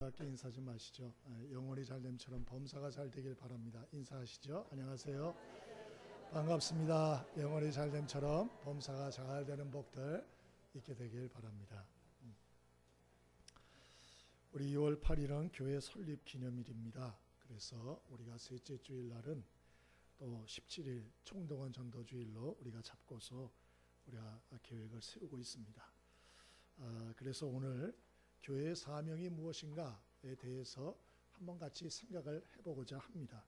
함께 인사 좀 하시죠. 영혼이 잘됨처럼 범사가 잘 되길 바랍니다. 인사하시죠. 안녕하세요. 반갑습니다. 영혼이 잘됨처럼 범사가 잘 되는 복들 있게 되길 바랍니다. 우리 2월 8일은 교회 설립 기념일입니다. 그래서 우리가 셋째 주일날은 또 17일 총동원 전도주일로 우리가 잡고서 우리가 계획을 세우고 있습니다. 그래서 오늘 교회의 사명이 무엇인가에 대해서 한번 같이 생각을 해보고자 합니다.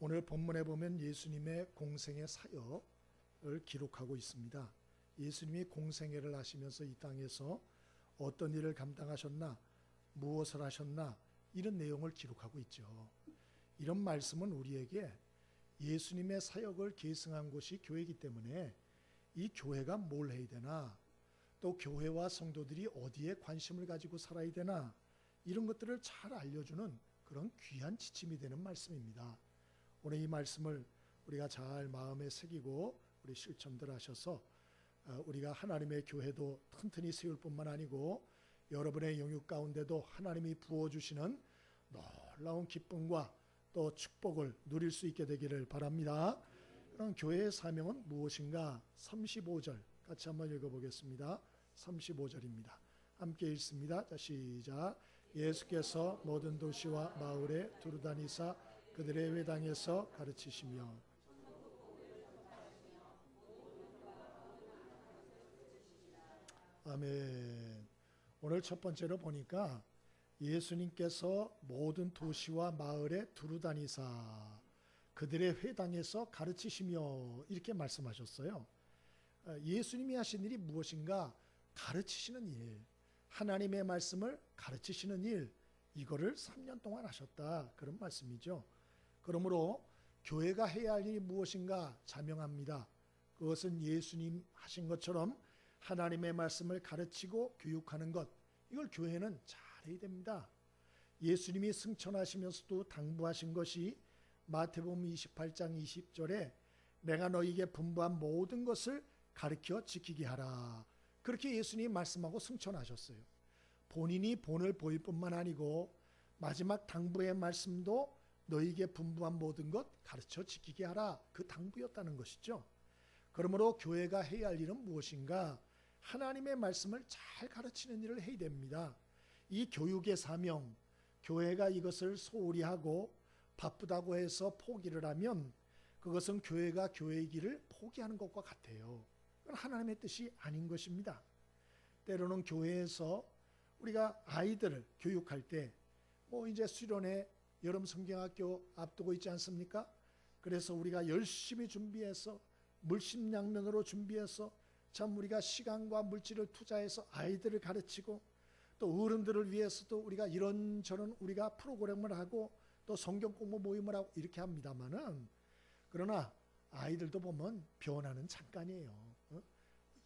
오늘 본문에 보면 예수님의 공생의 사역을 기록하고 있습니다. 예수님이 공생애를 하시면서 이 땅에서 어떤 일을 감당하셨나, 무엇을 하셨나, 이런 내용을 기록하고 있죠. 이런 말씀은 우리에게 예수님의 사역을 계승한 곳이 교회이기 때문에 이 교회가 뭘 해야 되나, 또 교회와 성도들이 어디에 관심을 가지고 살아야 되나, 이런 것들을 잘 알려주는 그런 귀한 지침이 되는 말씀입니다. 오늘 이 말씀을 우리가 잘 마음에 새기고 우리 실천들 하셔서 우리가 하나님의 교회도 튼튼히 세울 뿐만 아니고 여러분의 영육 가운데도 하나님이 부어주시는 놀라운 기쁨과 또 축복을 누릴 수 있게 되기를 바랍니다. 그럼 교회의 사명은 무엇인가? 35절 같이 한번 읽어보겠습니다. 35절입니다. 함께 읽습니다. 자, 시작. 예수께서 모든 도시와 마을에 두루 다니사 그들의 회당에서 가르치시며. 아멘. 오늘 첫 번째로 보니까 예수님께서 모든 도시와 마을에 두루 다니사 그들의 회당에서 가르치시며 이렇게 말씀하셨어요. 예수님이 하신 일이 무엇인가? 가르치시는 일, 하나님의 말씀을 가르치시는 일, 이거를 3년 동안 하셨다, 그런 말씀이죠. 그러므로 교회가 해야 할 일이 무엇인가? 자명합니다. 그것은 예수님 하신 것처럼 하나님의 말씀을 가르치고 교육하는 것, 이걸 교회는 잘해야 됩니다. 예수님이 승천하시면서도 당부하신 것이 마태복음 28장 20절에 내가 너희에게 분부한 모든 것을 가르쳐 지키게 하라, 그렇게 예수님이 말씀하고 승천하셨어요. 본인이 본을 보일 뿐만 아니고 마지막 당부의 말씀도 너희에게 분부한 모든 것 가르쳐 지키게 하라, 그 당부였다는 것이죠. 그러므로 교회가 해야 할 일은 무엇인가? 하나님의 말씀을 잘 가르치는 일을 해야 됩니다. 이 교육의 사명, 교회가 이것을 소홀히 하고 바쁘다고 해서 포기를 하면 그것은 교회가 교회의 길을 포기하는 것과 같아요. 그건 하나님의 뜻이 아닌 것입니다. 때로는 교회에서 우리가 아이들을 교육할 때 이제 수련회 여름 성경학교 앞두고 있지 않습니까? 그래서 우리가 열심히 준비해서 물심양면으로 준비해서 참 우리가 시간과 물질을 투자해서 아이들을 가르치고 또 어른들을 위해서도 우리가 이런저런 우리가 프로그램을 하고 또 성경 공부 모임을 하고 이렇게 합니다만은, 그러나 아이들도 보면 변화는 잠깐이에요.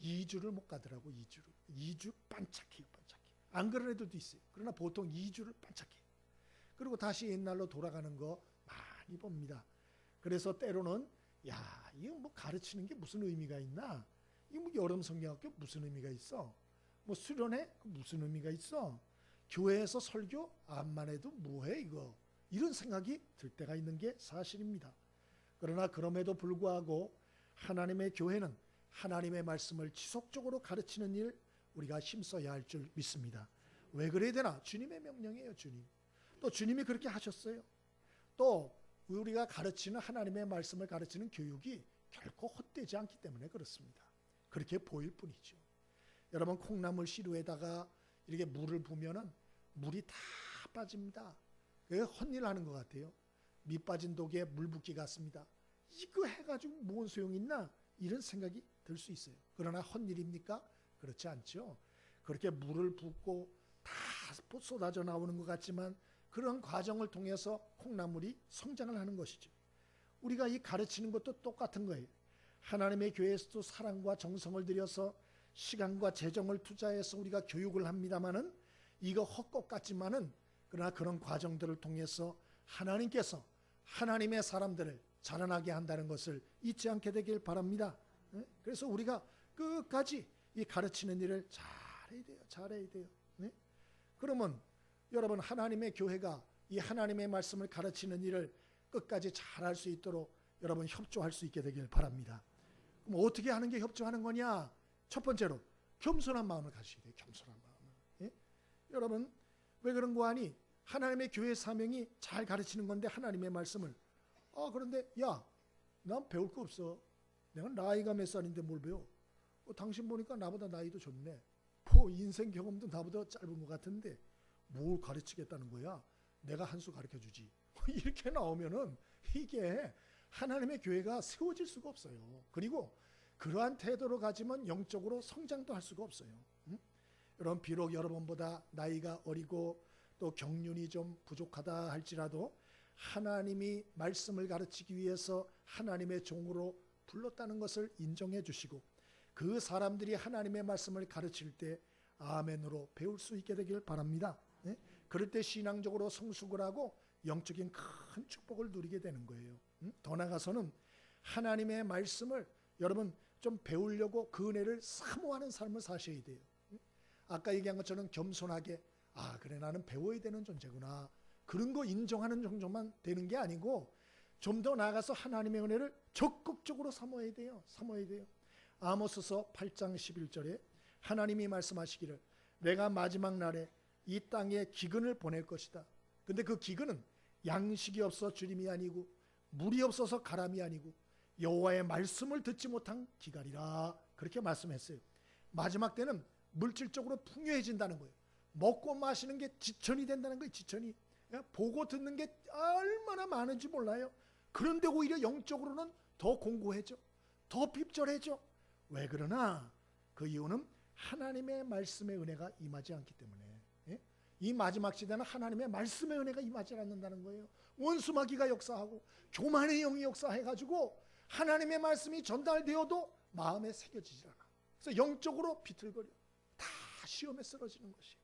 2주를 못 가더라고. 2주 반짝해요. 안 그런 애들도 있어요. 그러나 보통 2주를 반짝해요. 그리고 다시 옛날로 돌아가는 거 많이 봅니다. 그래서 때로는 이거 뭐 가르치는 게 무슨 의미가 있나? 이거 뭐 여름 성경학교 무슨 의미가 있어? 뭐 수련회 무슨 의미가 있어? 교회에서 설교 암만 해도 뭐해 이거? 이런 생각이 들 때가 있는 게 사실입니다. 그러나 그럼에도 불구하고 하나님의 교회는 하나님의 말씀을 지속적으로 가르치는 일 우리가 힘써야 할 줄 믿습니다. 왜 그래야 되나? 주님의 명령이에요. 주님. 또 주님이 그렇게 하셨어요. 또 우리가 가르치는 하나님의 말씀을 가르치는 교육이 결코 헛되지 않기 때문에 그렇습니다. 그렇게 보일 뿐이죠. 여러분, 콩나물 시루에다가 이렇게 물을 부으면은 물이 다 빠집니다. 그게 헛일 하는 것 같아요. 밑 빠진 독에 물 붓기 같습니다. 이거 해가지고 뭔 소용 있나? 이런 생각이 들 수 있어요. 그러나 헛일입니까? 그렇지 않죠. 그렇게 물을 붓고 다 쏟아져 나오는 것 같지만 그런 과정을 통해서 콩나물이 성장을 하는 것이죠. 우리가 이 가르치는 것도 똑같은 거예요. 하나님의 교회에서도 사랑과 정성을 들여서 시간과 재정을 투자해서 우리가 교육을 합니다마는 이거 헛것 같지만은 그러나 그런 과정들을 통해서 하나님께서 하나님의 사람들을 자라나게 한다는 것을 잊지 않게 되길 바랍니다. 그래서 우리가 끝까지 이 가르치는 일을 잘해야 돼요. 네? 그러면 여러분 하나님의 교회가 이 하나님의 말씀을 가르치는 일을 끝까지 잘할 수 있도록 여러분 협조할 수 있게 되길 바랍니다. 그럼 어떻게 하는 게 협조하는 거냐? 첫 번째로 겸손한 마음을 가지셔야 돼요. 겸손한 마음을. 예? 여러분 왜 그런 거 아니? 하나님의 교회 사명이 잘 가르치는 건데 하나님의 말씀을 그런데 야, 난 배울 거 없어. 내가 나이가 몇 살인데 뭘 배워? 당신 보니까 나보다 나이도 좋네. 인생 경험도 나보다 짧은 것 같은데 뭘 가르치겠다는 거야? 내가 한 수 가르쳐 주지. 이렇게 나오면은 이게 하나님의 교회가 세워질 수가 없어요. 그리고 그러한 태도로 가지면 영적으로 성장도 할 수가 없어요. 여러분 비록 여러분보다 나이가 어리고 또 경륜이 좀 부족하다 할지라도 하나님이 말씀을 가르치기 위해서 하나님의 종으로 불렀다는 것을 인정해 주시고 그 사람들이 하나님의 말씀을 가르칠 때 아멘으로 배울 수 있게 되길 바랍니다. 그럴 때 신앙적으로 성숙을 하고 영적인 큰 축복을 누리게 되는 거예요. 더 나아가서는 하나님의 말씀을 여러분 좀 배우려고 그 은혜를 사모하는 삶을 사셔야 돼요. 아까 얘기한 것처럼 겸손하게 그래 나는 배워야 되는 존재구나. 그런 거 인정하는 정도만 되는 게 아니고 좀 더 나아가서 하나님의 은혜를 적극적으로 사모해야 돼요. 사모해야 돼요. 아모스서 8장 11절에 하나님이 말씀하시기를 내가 마지막 날에 이 땅에 기근을 보낼 것이다. 근데 그 기근은 양식이 없어 주림이 아니고 물이 없어서 가람이 아니고 여호와의 말씀을 듣지 못한 기갈이라 그렇게 말씀했어요. 마지막 때는 물질적으로 풍요해진다는 거예요. 먹고 마시는 게 지천이 된다는 거예요. 지천이. 보고 듣는 게 얼마나 많은지 몰라요. 그런데 오히려 영적으로는 더 공고해져. 더 핍절해져. 왜 그러나? 그 이유는 하나님의 말씀의 은혜가 임하지 않기 때문에. 이 마지막 시대는 하나님의 말씀의 은혜가 임하지 않는다는 거예요. 원수마귀가 역사하고 교만의 영이 역사해가지고 하나님의 말씀이 전달되어도 마음에 새겨지지 않아. 그래서 영적으로 비틀거려. 다 시험에 쓰러지는 것이에요.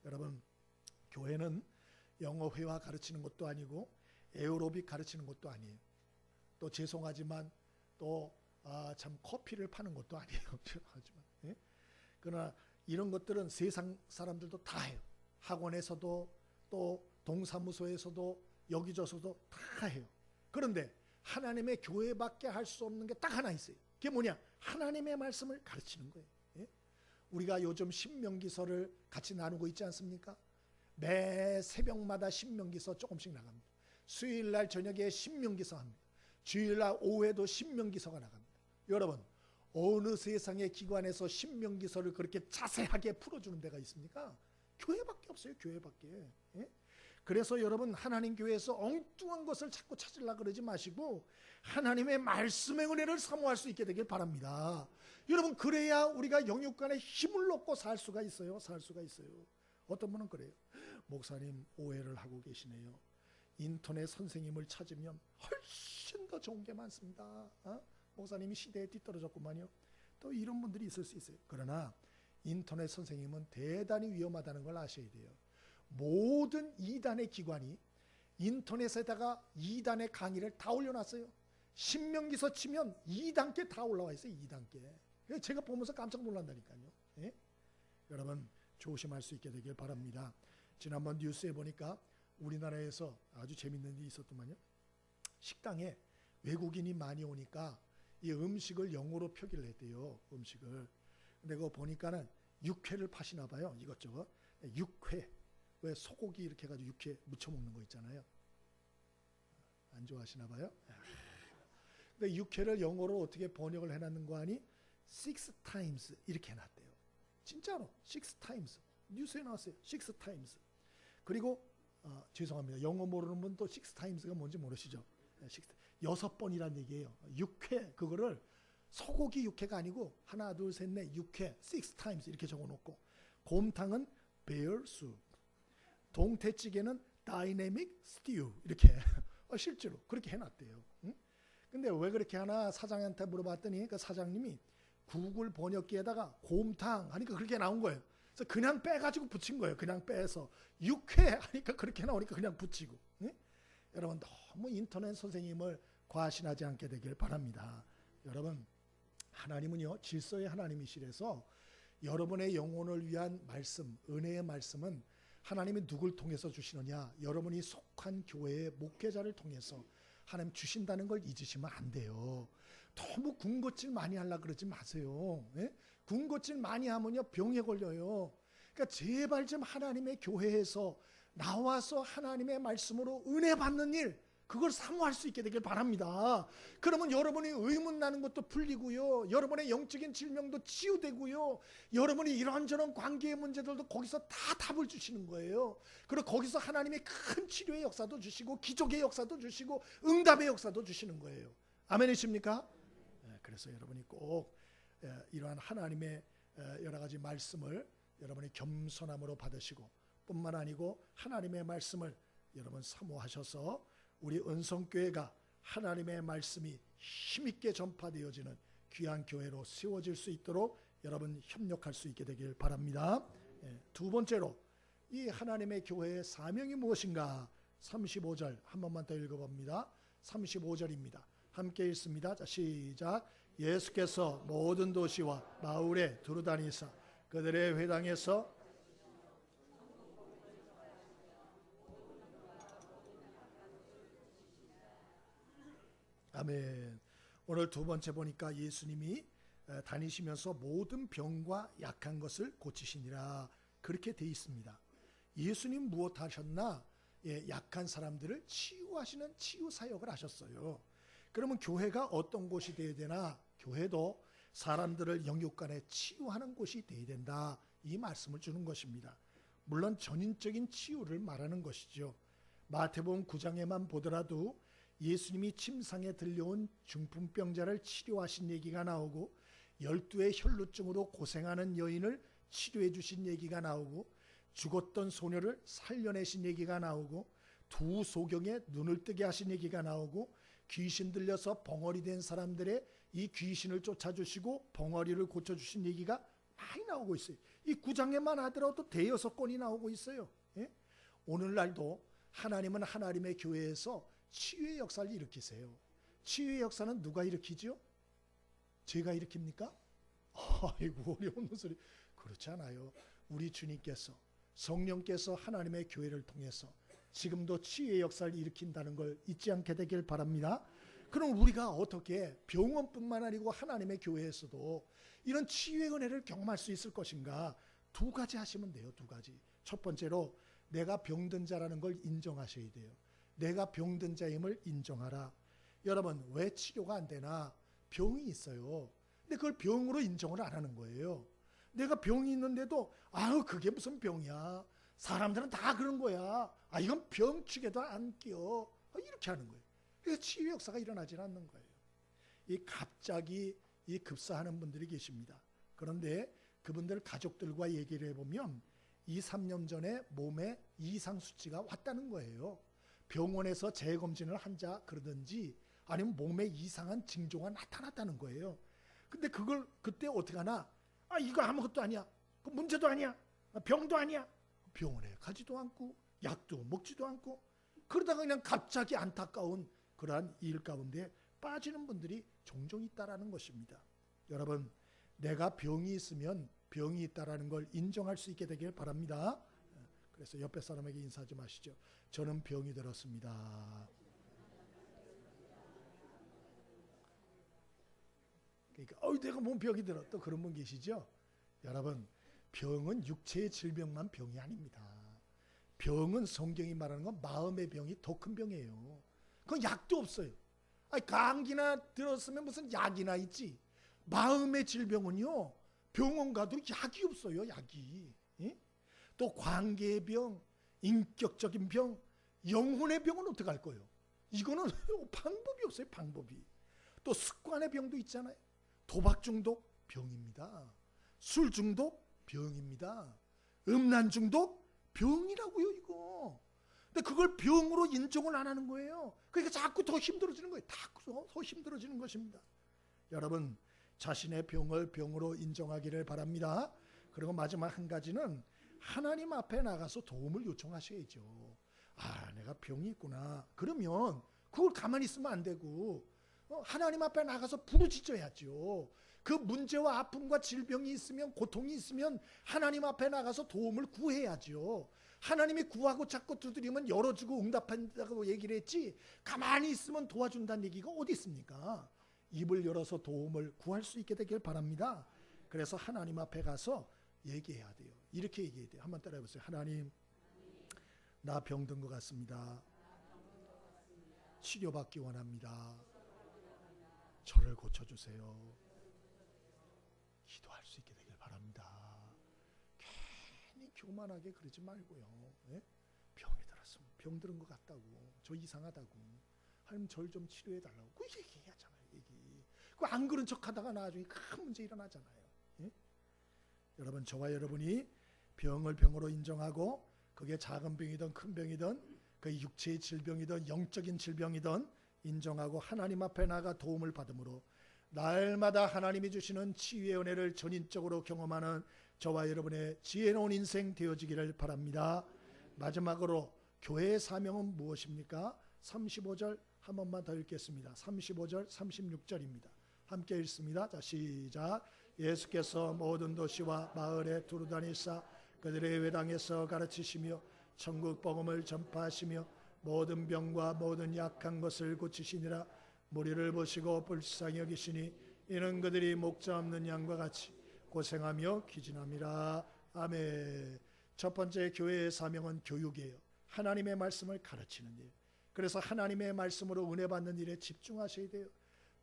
여러분 교회는 영어 회화 가르치는 것도 아니고 에어로빅 가르치는 것도 아니에요. 또 죄송하지만 또 참 커피를 파는 것도 아니에요. 죄송하지만. 그러나 이런 것들은 세상 사람들도 다 해요. 학원에서도 또 동사무소에서도 여기저기서도 다 해요. 그런데 하나님의 교회밖에 할 수 없는 게 딱 하나 있어요. 그게 뭐냐? 하나님의 말씀을 가르치는 거예요. 우리가 요즘 신명기서를 같이 나누고 있지 않습니까? 매 새벽마다 신명기서 조금씩 나갑니다. 수요일날 저녁에 신명기서 합니다. 주일날 오후에도 신명기서가 나갑니다. 여러분 어느 세상의 기관에서 신명기서를 그렇게 자세하게 풀어주는 데가 있습니까? 교회밖에 없어요. 교회밖에. 그래서 여러분 하나님 교회에서 엉뚱한 것을 자꾸 찾으려고 그러지 마시고 하나님의 말씀의 은혜를 사모할 수 있게 되길 바랍니다. 여러분 그래야 우리가 영육간에 힘을 얻고 살 수가 있어요. 살 수가 있어요. 어떤 분은 그래요. 목사님 오해를 하고 계시네요. 인터넷 선생님을 찾으면 훨씬 더 좋은 게 많습니다. 목사님이 시대에 뒤떨어졌구만요. 또 이런 분들이 있을 수 있어요. 그러나 인터넷 선생님은 대단히 위험하다는 걸 아셔야 돼요. 모든 이단의 기관이 인터넷에다가 이단의 강의를 다 올려놨어요. 신명기서 치면 2단계 다 올라와 있어요. 2단계. 제가 보면서 깜짝 놀란다니까요. 여러분 조심할 수 있게 되길 바랍니다. 지난번 뉴스에 보니까 우리나라에서 아주 재밌는 일이 있었더만요. 식당에 외국인이 많이 오니까 이 음식을 영어로 표기를 했대요. 음식을. 근데 그거 보니까는 육회를 파시나 봐요. 이것저것. 육회. 왜 소고기 이렇게 해가지고 육회 무쳐 먹는 거 있잖아요. 안 좋아하시나 봐요. 근데 육회를 영어로 어떻게 번역을 해놨는 거 아니? 6 times 이렇게 해놨대요. 진짜로 6 times. 뉴스에 나왔어요. 6 times. 그리고 죄송합니다. 영어 모르는 분 또 6 times가 뭔지 모르시죠? 6번이란 얘기예요. 육회 그거를 소고기 육회가 아니고 하나 둘 셋 넷 육회 6 times 이렇게 적어놓고 곰탕은 bear soup, 동태찌개는 dynamic stew 이렇게 실제로 그렇게 해놨대요. 근데 왜 그렇게 하나 사장한테 물어봤더니 그 사장님이 구글 번역기에다가 곰탕 하니까 그렇게 나온 거예요. 그래서 그냥 빼가지고 붙인 거예요. 그냥 빼서 육회 하니까 그렇게 나오니까 그냥 붙이고. 여러분 너무 인터넷 선생님을 과신하지 않게 되길 바랍니다. 여러분 하나님은요 질서의 하나님이시라서 여러분의 영혼을 위한 말씀, 은혜의 말씀은 하나님이 누굴 통해서 주시느냐? 여러분이 속한 교회의 목회자를 통해서 하나님 주신다는 걸 잊으시면 안 돼요. 너무 군것질 많이 하려고 그러지 마세요. 예? 군것질 많이 하면요 병에 걸려요. 그러니까 제발 좀 하나님의 교회에서 나와서 하나님의 말씀으로 은혜 받는 일, 그걸 사모할 수 있게 되길 바랍니다. 그러면 여러분이 의문 나는 것도 풀리고요, 여러분의 영적인 질병도 치유되고요, 여러분이 이런저런 관계의 문제들도 거기서 다 답을 주시는 거예요. 그리고 거기서 하나님의 큰 치료의 역사도 주시고 기적의 역사도 주시고 응답의 역사도 주시는 거예요. 아멘이십니까? 그래서 여러분이 꼭 이러한 하나님의 여러 가지 말씀을 여러분이 겸손함으로 받으시고, 뿐만 아니고 하나님의 말씀을 여러분 사모하셔서 우리 은성교회가 하나님의 말씀이 힘있게 전파되어지는 귀한 교회로 세워질 수 있도록 여러분 협력할 수 있게 되길 바랍니다. 두 번째로 이 하나님의 교회의 사명이 무엇인가? 35절 한 번만 더 읽어봅니다. 35절입니다. 함께 읽습니다. 자, 시작. 예수께서 모든 도시와 마을에 두루다니사 그들의 회당에서 아멘. 오늘 두 번째 보니까 예수님이 다니시면서 모든 병과 약한 것을 고치시니라 그렇게 돼 있습니다. 예수님 무엇 하셨나? 약한 사람들을 치유하시는 치유 사역을 하셨어요. 그러면 교회가 어떤 곳이 되어야 되나? 교회도 사람들을 영육간에 치유하는 곳이 되어야 된다, 이 말씀을 주는 것입니다. 물론 전인적인 치유를 말하는 것이죠. 마태복음 9장에만 보더라도 예수님이 침상에 들려온 중풍병자를 치료하신 얘기가 나오고, 12의 혈루증으로 고생하는 여인을 치료해 주신 얘기가 나오고, 죽었던 소녀를 살려내신 얘기가 나오고, 두 소경에 눈을 뜨게 하신 얘기가 나오고, 귀신 들려서 벙어리 된 사람들의 이 귀신을 쫓아주시고 벙어리를 고쳐주신 얘기가 많이 나오고 있어요. 이 9장에만 하더라도 대여섯 건이 나오고 있어요. 예? 오늘날도 하나님은 하나님의 교회에서 치유의 역사를 일으키세요. 치유의 역사는 누가 일으키죠? 제가 일으킵니까? 아이고 어려운 소리. 그렇지 않아요. 우리 주님께서, 성령께서 하나님의 교회를 통해서 지금도 치유의 역사를 일으킨다는 걸 잊지 않게 되길 바랍니다. 그럼 우리가 어떻게 병원뿐만 아니고 하나님의 교회에서도 이런 치유의 은혜를 경험할 수 있을 것인가? 두 가지 하시면 돼요. 두 가지. 첫 번째로 내가 병든 자라는 걸 인정하셔야 돼요. 내가 병든 자임을 인정하라. 여러분, 왜 치료가 안 되나? 병이 있어요. 근데 그걸 병으로 인정을 안 하는 거예요. 내가 병이 있는데도 아유 그게 무슨 병이야, 사람들은 다 그런 거야, 아 이건 병축에도 안 끼어, 이렇게 하는 거예요. 그래서 치유 역사가 일어나질 않는 거예요. 이 갑자기 이 급사하는 분들이 계십니다. 그런데 그분들 가족들과 얘기를 해보면 2-3년 전에 몸에 이상 수치가 왔다는 거예요. 병원에서 재검진을 한자 그러든지 아니면 몸에 이상한 징조가 나타났다는 거예요. 근데 그걸 그때 어떻게 하나? 아 이거 아무것도 아니야, 그 문제도 아니야, 병도 아니야. 병원에 가지도 않고 약도 먹지도 않고 그러다가 그냥 갑자기 안타까운 그러한 일 가운데 빠지는 분들이 종종 있다라는 것입니다. 여러분, 내가 병이 있으면 병이 있다라는 걸 인정할 수 있게 되길 바랍니다. 그래서 옆에 사람에게 인사 좀 하시죠. 저는 병이 들었습니다. 그러니까 내가 뭔 병이 들었다 그런 분 계시죠? 여러분, 병은 육체의 질병만 병이 아닙니다. 병은 성경이 말하는 건 마음의 병이 더 큰 병이에요. 그건 약도 없어요. 아니, 감기나 들었으면 무슨 약이나 있지. 마음의 질병은요, 병원 가도 약이 없어요. 약이. 예? 또 관계의 병, 인격적인 병, 영혼의 병은 어떻게 할 거예요? 이거는 방법이 없어요. 방법이. 또 습관의 병도 있잖아요. 도박 중독 병입니다. 술 중독 병입니다. 음란 중독 병이라고요, 이거. 근데 그걸 병으로 인정을 안 하는 거예요. 그러니까 자꾸 더 힘들어지는 거예요. 더 힘들어지는 것입니다. 여러분, 자신의 병을 병으로 인정하기를 바랍니다. 그리고 마지막 한 가지는 하나님 앞에 나가서 도움을 요청하셔야죠. 아, 내가 병이 있구나. 그러면 그걸 가만히 있으면 안 되고 하나님 앞에 나가서 부르짖어야죠. 그 문제와 아픔과 질병이 있으면, 고통이 있으면 하나님 앞에 나가서 도움을 구해야죠. 하나님이 구하고 찾고 두드리면 열어주고 응답한다고 얘기를 했지, 가만히 있으면 도와준다는 얘기가 어디 있습니까? 입을 열어서 도움을 구할 수 있게 되길 바랍니다. 그래서 하나님 앞에 가서 얘기해야 돼요. 이렇게 얘기해야 돼요. 한번 따라해 보세요. 하나님, 나 병든 것 같습니다. 치료받기 원합니다. 저를 고쳐주세요. 기도할 수 있게 되길 바랍니다. 괜히 교만하게 그러지 말고요. 네? 병이 들었으면 병 들은 것 같다고, 저 이상하다고, 하나님 저를 좀 치료해 달라고 그 얘기하잖아요. 그 안 그런 척하다가 나중에 큰 문제 일어나잖아요. 네? 여러분, 저와 여러분이 병을 병으로 인정하고, 그게 작은 병이든 큰 병이든 그 육체의 질병이든 영적인 질병이든 인정하고 하나님 앞에 나가 도움을 받음으로 날마다 하나님이 주시는 치유의 은혜를 전인적으로 경험하는 저와 여러분의 지혜로운 인생 되어지기를 바랍니다. 마지막으로 교회의 사명은 무엇입니까? 35절 한 번만 더 읽겠습니다. 35절 36절입니다. 함께 읽습니다. 자, 시작. 예수께서 모든 도시와 마을에 두루다니사 그들의 외당에서 가르치시며 천국 복음을 전파하시며 모든 병과 모든 약한 것을 고치시니라. 무리를 보시고 불쌍히 여기시니 이는 그들이 목자 없는 양과 같이 고생하며 기진함이라. 아멘. 첫 번째 교회의 사명은 교육이에요. 하나님의 말씀을 가르치는 일. 그래서 하나님의 말씀으로 은혜 받는 일에 집중하셔야 돼요.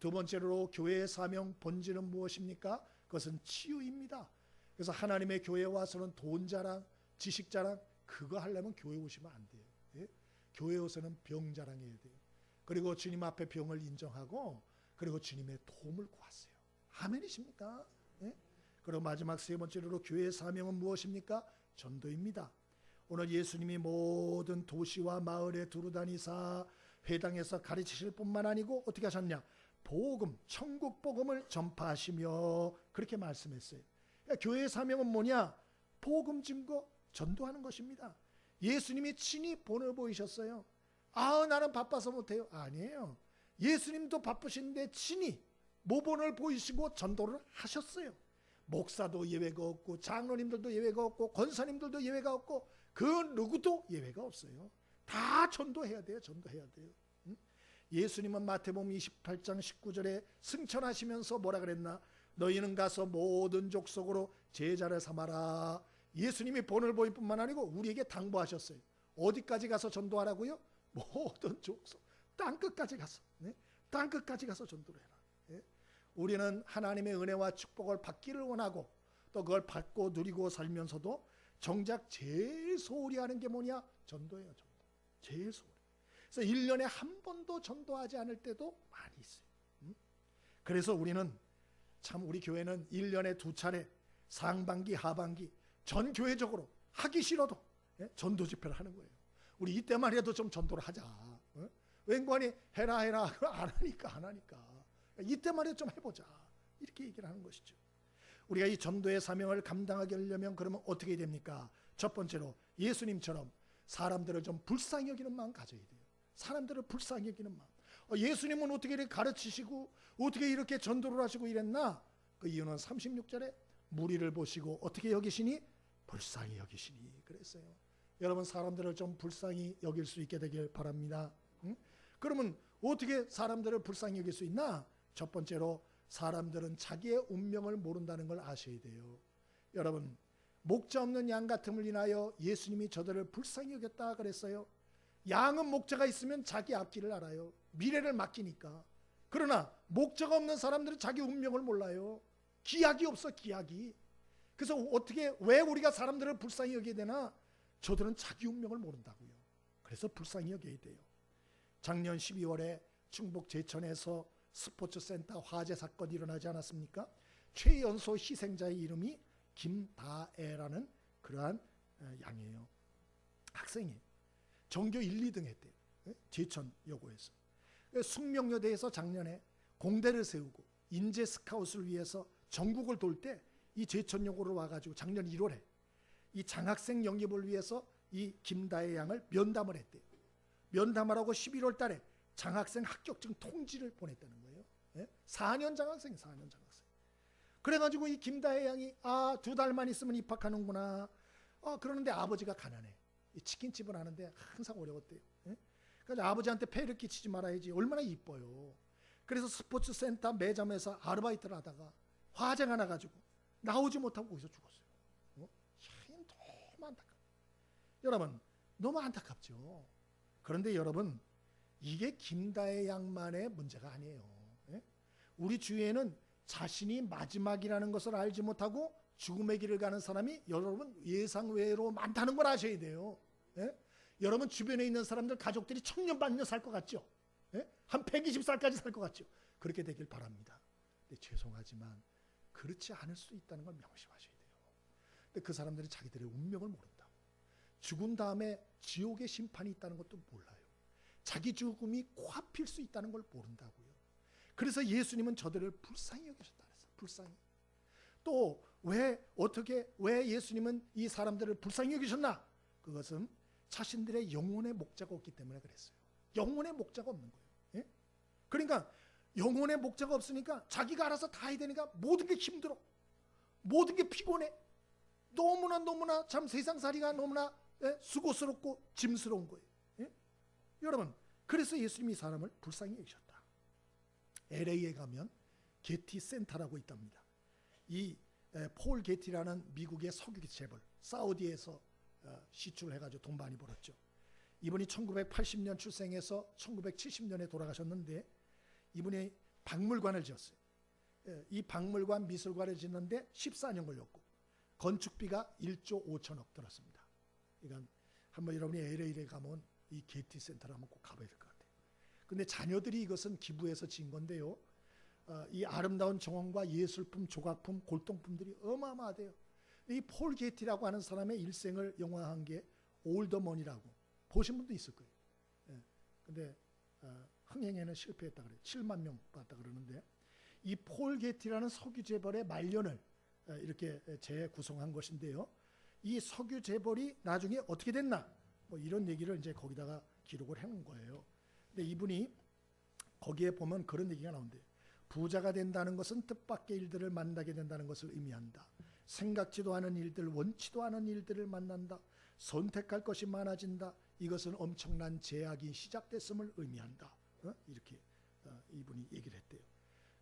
두 번째로 교회의 사명 본질은 무엇입니까? 그것은 치유입니다. 그래서 하나님의 교회에 와서는 돈 자랑, 지식 자랑 그거 하려면 교회 오시면 안 돼요. 예? 교회 와서는 병 자랑해야 돼요. 그리고 주님 앞에 병을 인정하고 그리고 주님의 도움을 구하세요. 아멘이십니까? 예? 그리고 마지막 세 번째로 교회의 사명은 무엇입니까? 전도입니다. 오늘 예수님이 모든 도시와 마을에 두루다니사 회당에서 가르치실 뿐만 아니고 어떻게 하셨냐? 복음, 천국 복음을 전파하시며 그렇게 말씀했어요. 그러니까 교회의 사명은 뭐냐? 복음 증거, 전도하는 것입니다. 예수님이 친히 본을 보이셨어요. 나는 바빠서 못해요. 아니에요. 예수님도 바쁘신데 친히 모본을 보이시고 전도를 하셨어요. 목사도 예외가 없고 장로님들도 예외가 없고 권사님들도 예외가 없고 그 누구도 예외가 없어요. 다 전도해야 돼요. 전도해야 돼요. 예수님은 마태복음 28장 19절에 승천하시면서 뭐라 그랬나? 너희는 가서 모든 족속으로 제자를 삼아라. 예수님이 본을 보일 뿐만 아니고 우리에게 당부하셨어요. 어디까지 가서 전도하라고요? 모든 족속, 땅끝까지 가서, 네? 땅끝까지 가서 전도를 해라. 네? 우리는 하나님의 은혜와 축복을 받기를 원하고 또 그걸 받고 누리고 살면서도 정작 제일 소홀히 하는 게 뭐냐? 전도예요. 전도. 제일 소홀히. 그래서 1년에 한 번도 전도하지 않을 때도 많이 있어요. 그래서 우리는 참 우리 교회는 1년에 2차례 상반기 하반기 전 교회적으로 하기 싫어도 전도 집회를 하는 거예요. 우리 이때만 해도 좀 전도를 하자. 웬관이 해라 안 하니까 이때만 해도 좀 해보자. 이렇게 얘기를 하는 것이죠. 우리가 이 전도의 사명을 감당하게 하려면 그러면 어떻게 됩니까? 첫 번째로 예수님처럼 사람들을 좀 불쌍히 여기는 마음 가져야 돼요. 사람들을 불쌍히 여기는 마음. 예수님은 어떻게 이렇게 가르치시고 어떻게 이렇게 전도를 하시고 이랬나? 그 이유는 36절에 무리를 보시고 어떻게 여기시니? 불쌍히 여기시니 그랬어요. 여러분 사람들을 좀 불쌍히 여길 수 있게 되길 바랍니다. 그러면 어떻게 사람들을 불쌍히 여길 수 있나? 첫 번째로 사람들은 자기의 운명을 모른다는 걸 아셔야 돼요. 여러분 목자 없는 양 같음을 인하여 예수님이 저들을 불쌍히 여겼다 그랬어요. 양은 목자가 있으면 자기 앞길을 알아요. 미래를 맡기니까. 그러나 목자가 없는 사람들은 자기 운명을 몰라요. 기약이 없어, 기약이. 그래서 어떻게 왜 우리가 사람들을 불쌍히 여겨야 되나? 저들은 자기 운명을 모른다고요. 그래서 불쌍히 여겨야 돼요. 작년 12월에 충북 제천에서 스포츠센터 화재 사건이 일어나지 않았습니까? 최연소 희생자의 이름이 김다애라는 그러한 양이에요. 학생이에요. 전교 1, 2등 했대요. 제천여고에서. 숙명여대에서 작년에 공대를 세우고 인재 스카웃을 위해서 전국을 돌 때 이 제천여고를 와가지고 작년 1월에 이 장학생 영입을 위해서 이 김다혜 양을 면담을 했대요. 면담을 하고 11월 달에 장학생 합격증 통지를 보냈다는 거예요. 4년 장학생, 4년 장학생. 그래가지고 이 김다혜 양이 2달만 있으면 입학하는구나. 그러는데 아버지가 가난해. 이 치킨집을 하는데 항상 어려웠대요. 예? 그래서 아버지한테 폐를 끼치지 말아야지. 얼마나 이뻐요. 그래서 스포츠센터 매점에서 아르바이트를 하다가 화재가 나가지고 나오지 못하고 거기서 죽었어요. 너무 안타깝죠. 여러분, 너무 안타깝죠. 그런데 여러분, 이게 김다혜 양만의 문제가 아니에요. 예? 우리 주위에는 자신이 마지막이라는 것을 알지 못하고 죽음의 길을 가는 사람이 여러분 예상외로 많다는 걸 아셔야 돼요. 예? 여러분 주변에 있는 사람들 가족들이 천년 만년 살 것 같죠? 예? 한 120살까지 살 것 같죠? 그렇게 되길 바랍니다. 근데 죄송하지만 그렇지 않을 수 있다는 걸 명심하셔야 돼요. 근데 그 사람들은 자기들의 운명을 모른다고. 죽은 다음에 지옥의 심판이 있다는 것도 몰라요. 자기 죽음이 코앞일 수 있다는 걸 모른다고요. 그래서 예수님은 저들을 불쌍히 여기셨다 그랬어요. 불쌍히. 또 왜 예수님은 이 사람들을 불쌍히 여기셨나? 그것은 자신들의 영혼의 목자가 없기 때문에 그랬어요. 영혼의 목자가 없는 거예요. 예? 그러니까 영혼의 목자가 없으니까 자기가 알아서 다 해야 되니까 모든 게 힘들어. 모든 게 피곤해. 너무나 참 세상살이가 너무나 수고스럽고 짐스러운 거예요. 예? 여러분, 그래서 예수님이 이 사람을 불쌍히 여기셨다. LA에 가면 게티 센터라고 있답니다. 이 폴 게티라는 미국의 석유 재벌, 사우디에서 시출해가지고 돈 많이 벌었죠. 이분이 1980년 출생해서 1970년에 돌아가셨는데 이분이 박물관을 지었어요. 이 박물관 미술관을 짓는데 14년 걸렸고 건축비가 1조 5천억 들었습니다. 그러니까 한번 여러분이 LA에 가면 이 게티 센터를 한번 꼭 가봐야 될 것 같아요. 근데 자녀들이 이것은 기부해서 지은 건데요. 이 아름다운 정원과 예술품, 조각품, 골동품들이 어마어마하대요. 이 폴 게티라고 하는 사람의 일생을 영화한 게 올더머니라고 보신 분도 있을 거예요. 근데 흥행에는 실패했다 그래요. 7만 명 봤다 그러는데 이 폴 게티라는 석유 재벌의 말년을 이렇게 재구성한 것인데요. 이 석유 재벌이 나중에 어떻게 됐나? 뭐 이런 얘기를 이제 거기다가 기록을 해놓은 거예요. 근데 이분이 거기에 보면 그런 얘기가 나온대요. 부자가 된다는 것은 뜻밖의 일들을 만나게 된다는 것을 의미한다. 생각지도 않은 일들, 원치도 않은 일들을 만난다. 선택할 것이 많아진다. 이것은 엄청난 제약이 시작됐음을 의미한다. 이렇게 이분이 얘기를 했대요.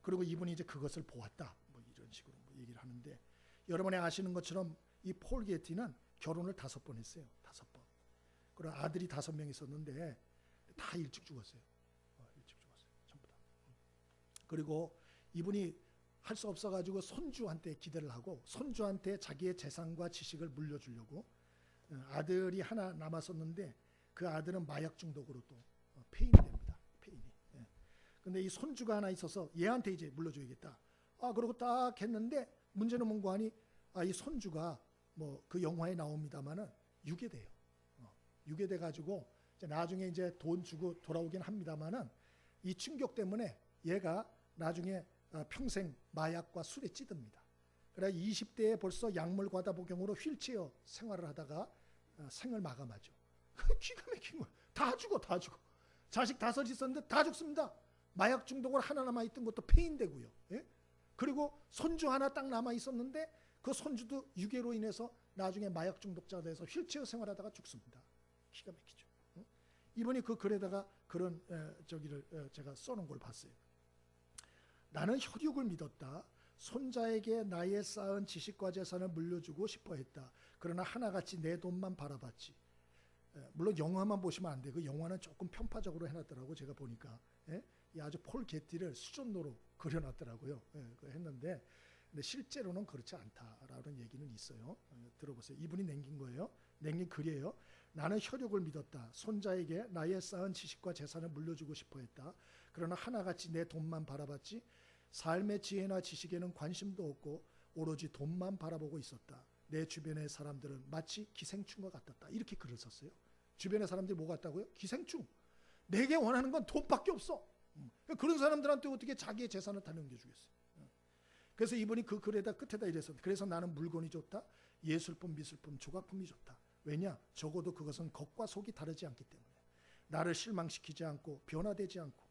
그리고 이분이 이제 그것을 보았다. 뭐 이런 식으로 뭐 얘기를 하는데 여러분이 아시는 것처럼 이 폴 게티는 결혼을 5번 했어요. 5번. 그리고 아들이 5명 있었는데 다 일찍 죽었어요. 일찍 죽었어요. 전부 다. 그리고 이분이 할 수 없어가지고 손주한테 기대를 하고 손주한테 자기의 재산과 지식을 물려주려고 아들이 하나 남았었는데 그 아들은 마약 중독으로 또 폐인이 됩니다. 폐인이. 근데 이 손주가 하나 있어서 얘한테 이제 물려줘야겠다. 그러고 딱 했는데 문제는 뭔가 하니 이 손주가 뭐 그 영화에 나옵니다만은 유괴돼요. 유괴돼 가지고 나중에 이제 돈 주고 돌아오긴 합니다만은 이 충격 때문에 얘가 나중에 평생 마약과 술에 찌듭니다. 그래 20대에 벌써 약물 과다 복용으로 휠체어 생활을 하다가 생을 마감하죠. 기가 막힌 거야. 다 죽어. 자식 5 있었는데 다 죽습니다. 마약 중독으로 하나 남아있던 것도 폐인되고요. 예? 그리고 손주 하나 딱 남아있었는데 그 손주도 유괴로 인해서 나중에 마약 중독자가 돼서 휠체어 생활하다가 죽습니다. 기가 막히죠. 이분이 그 글에다가 그런 저기를 제가 써놓은 걸 봤어요. 나는 혈육을 믿었다. 손자에게 나의 쌓은 지식과 재산을 물려주고 싶어 했다. 그러나 하나같이 내 돈만 바라봤지. 물론 영화만 보시면 안 돼. 그 영화는 조금 편파적으로 해놨더라고 제가 보니까. 아주 폴 게티를 수전노로 그려놨더라고요. 했는데 근데 실제로는 그렇지 않다라는 얘기는 있어요. 들어보세요. 이분이 남긴 거예요. 남긴 글이에요. 나는 혈육을 믿었다. 손자에게 나의 쌓은 지식과 재산을 물려주고 싶어 했다. 그러나 하나같이 내 돈만 바라봤지 삶의 지혜나 지식에는 관심도 없고 오로지 돈만 바라보고 있었다. 내 주변의 사람들은 마치 기생충과 같았다. 이렇게 글을 썼어요. 주변의 사람들이 뭐 같다고요? 기생충. 내게 원하는 건 돈밖에 없어. 그런 사람들한테 어떻게 자기의 재산을 다 넘겨주겠어요. 그래서 이분이 그 글에다 끝에다 이랬었는데 그래서 나는 물건이 좋다. 예술품, 미술품, 조각품이 좋다. 왜냐? 적어도 그것은 겉과 속이 다르지 않기 때문에 나를 실망시키지 않고 변화되지 않고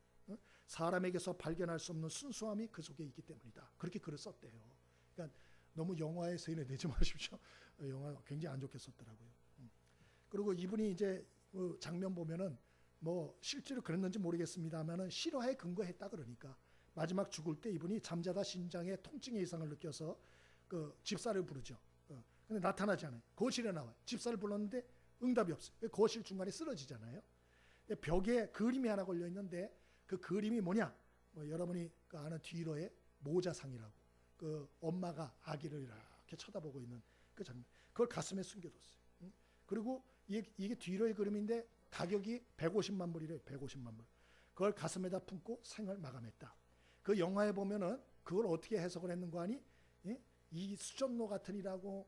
사람에게서 발견할 수 없는 순수함이 그 속에 있기 때문이다. 그렇게 글을 썼대요. 그러니까 너무 영화에 세뇌되지 마십시오. 영화 굉장히 안 좋게 썼더라고요. 그리고 이분이 이제 그 장면 보면은 뭐 실제로 그랬는지 모르겠습니다만은 실화에 근거했다 그러니까 마지막 죽을 때 이분이 잠자다 심장에 통증의 이상을 느껴서 그 집사를 부르죠. 근데 나타나지 않아요. 거실에 나와요. 집사를 불렀는데 응답이 없어요. 거실 중간에 쓰러지잖아요. 벽에 그림이 하나 걸려 있는데 그 그림이 뭐냐? 뭐 여러분이 그 아는 뒤로의 모자상이라고 그 엄마가 아기를 이렇게 쳐다보고 있는 그 장면. 그걸 가슴에 숨겨뒀어요. 그리고 이게 뒤로의 그림인데 가격이 150만 불이래요. 150만 불. 그걸 가슴에다 품고 생을 마감했다. 그 영화에 보면은 그걸 어떻게 해석을 했는가 하니 이 수전노 같으니라고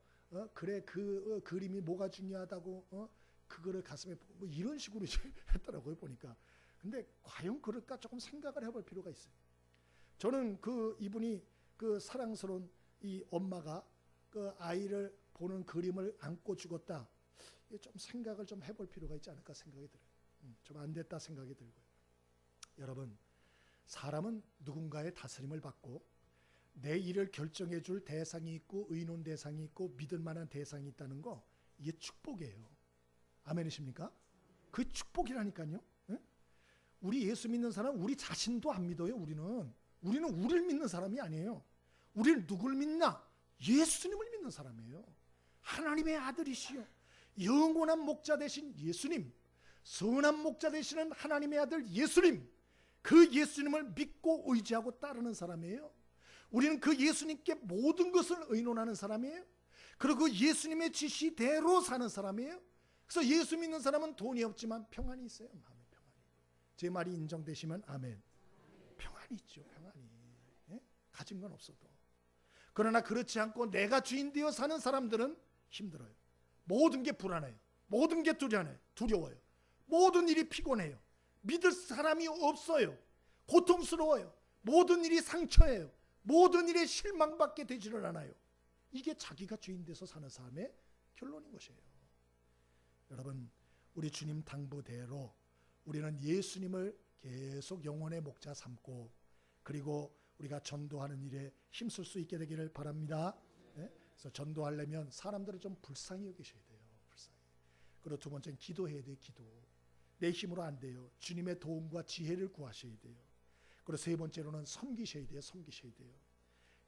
그래 그 그림이 뭐가 중요하다고 그거를 가슴에 뭐 이런 식으로 이제 했더라고요 보니까. 근데 과연 그럴까 조금 생각을 해볼 필요가 있어요. 저는 그 이분이 그 사랑스러운 이 엄마가 그 아이를 보는 그림을 안고 죽었다. 좀 생각을 좀 해볼 필요가 있지 않을까 생각이 들어요. 좀 안 됐다 생각이 들고요. 여러분, 사람은 누군가의 다스림을 받고 내 일을 결정해 줄 대상이 있고 의논 대상이 있고 믿을 만한 대상이 있다는 거 이게 축복이에요. 아멘이십니까? 그 축복이라니까요. 예? 우리 예수 믿는 사람 우리 자신도 안 믿어요. 우리는 우리를 믿는 사람이 아니에요. 우리는 누굴 믿나? 예수님을 믿는 사람이에요. 하나님의 아들이시요 영원한 목자 되신 예수님, 선한 목자 되시는 하나님의 아들 예수님, 그 예수님을 믿고 의지하고 따르는 사람이에요. 우리는 그 예수님께 모든 것을 의논하는 사람이에요. 그리고 그 예수님의 지시대로 사는 사람이에요. 그래서 예수 믿는 사람은 돈이 없지만 평안이 있어요. 마음에 평안이. 제 말이 인정되시면 아멘. 평안이 있죠. 평안이. 예? 가진 건 없어도. 그러나 그렇지 않고 내가 주인 되어 사는 사람들은 힘들어요. 모든 게 불안해요. 모든 게 두려워요. 모든 일이 피곤해요. 믿을 사람이 없어요. 고통스러워요. 모든 일이 상처예요. 모든 일에 실망받게 되지를 않아요. 이게 자기가 주인 돼서 사는 삶의 결론인 것이에요. 여러분, 우리 주님 당부대로 우리는 예수님을 계속 영혼의 목자 삼고 그리고 우리가 전도하는 일에 힘쓸 수 있게 되기를 바랍니다. 네? 그래서 전도하려면 사람들을 좀 불쌍히 여기셔야 돼요. 불쌍히. 그리고 두 번째는 기도해야 돼요. 기도. 내 힘으로 안 돼요. 주님의 도움과 지혜를 구하셔야 돼요. 그리고 세 번째로는 섬기셔야 돼요. 섬기셔야 돼요.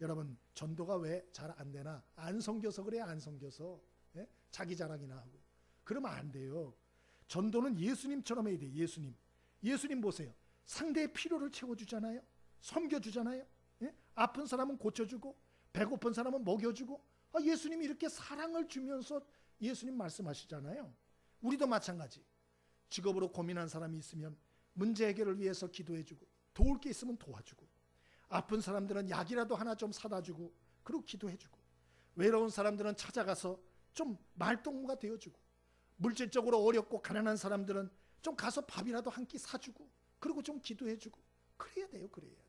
여러분, 전도가 왜 잘 안 되나? 안 섬겨서 그래. 안 섬겨서. 예? 자기 자랑이나 하고. 그러면 안 돼요. 전도는 예수님처럼 해야 돼요. 예수님 보세요. 상대의 필요를 채워주잖아요. 섬겨주잖아요. 예? 아픈 사람은 고쳐주고 배고픈 사람은 먹여주고 예수님이 이렇게 사랑을 주면서 예수님 말씀하시잖아요. 우리도 마찬가지. 직업으로 고민한 사람이 있으면 문제 해결을 위해서 기도해주고 도울 게 있으면 도와주고 아픈 사람들은 약이라도 하나 좀 사다 주고 그리고 기도해주고 외로운 사람들은 찾아가서 좀 말동무가 되어주고 물질적으로 어렵고 가난한 사람들은 좀 가서 밥이라도 한 끼 사주고 그리고 좀 기도해주고 그래야 돼요. 그래야 돼.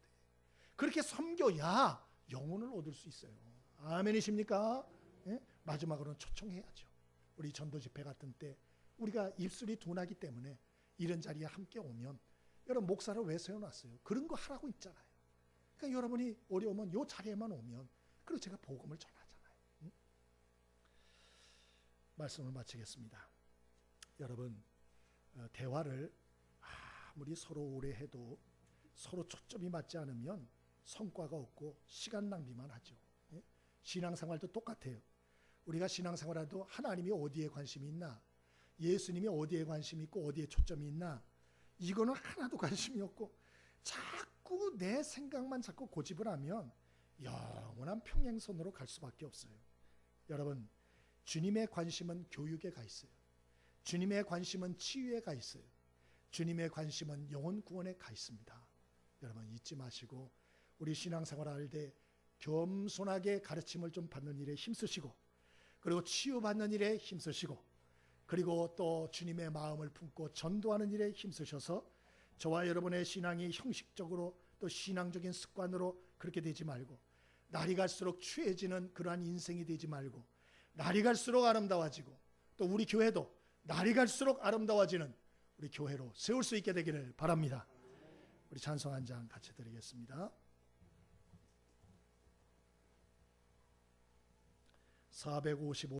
그렇게 섬겨야 영혼을 얻을 수 있어요. 아멘이십니까? 예? 마지막으로는 초청해야죠. 우리 전도 집회 같은 때 우리가 입술이 둔하기 때문에 이런 자리에 함께 오면 여러분 목사를 왜 세워놨어요? 그런 거 하라고 있잖아요. 그러니까 여러분이 어려우면 이 자리에만 오면 그리고 제가 복음을 전하잖아요. 응? 말씀을 마치겠습니다. 여러분 대화를 아무리 서로 오래 해도 서로 초점이 맞지 않으면 성과가 없고 시간 낭비만 하죠. 예? 신앙생활도 똑같아요. 우리가 신앙생활해도 하나님이 어디에 관심이 있나? 예수님이 어디에 관심이 있고 어디에 초점이 있나? 이거는 하나도 관심이 없고 자꾸 내 생각만 자꾸 고집을 하면 영원한 평행선으로 갈 수밖에 없어요. 여러분, 주님의 관심은 교육에 가 있어요. 주님의 관심은 치유에 가 있어요. 주님의 관심은 영혼 구원에 가 있습니다. 여러분 잊지 마시고 우리 신앙생활 할 때 겸손하게 가르침을 좀 받는 일에 힘쓰시고 그리고 치유받는 일에 힘쓰시고 그리고 또 주님의 마음을 품고 전도하는 일에 힘쓰셔서 저와 여러분의 신앙이 형식적으로 또 신앙적인 습관으로 그렇게 되지 말고 날이 갈수록 추해지는 그러한 인생이 되지 말고 날이 갈수록 아름다워지고 또 우리 교회도 날이 갈수록 아름다워지는 우리 교회로 세울 수 있게 되기를 바랍니다. 우리 찬송 한 장 같이 드리겠습니다. 455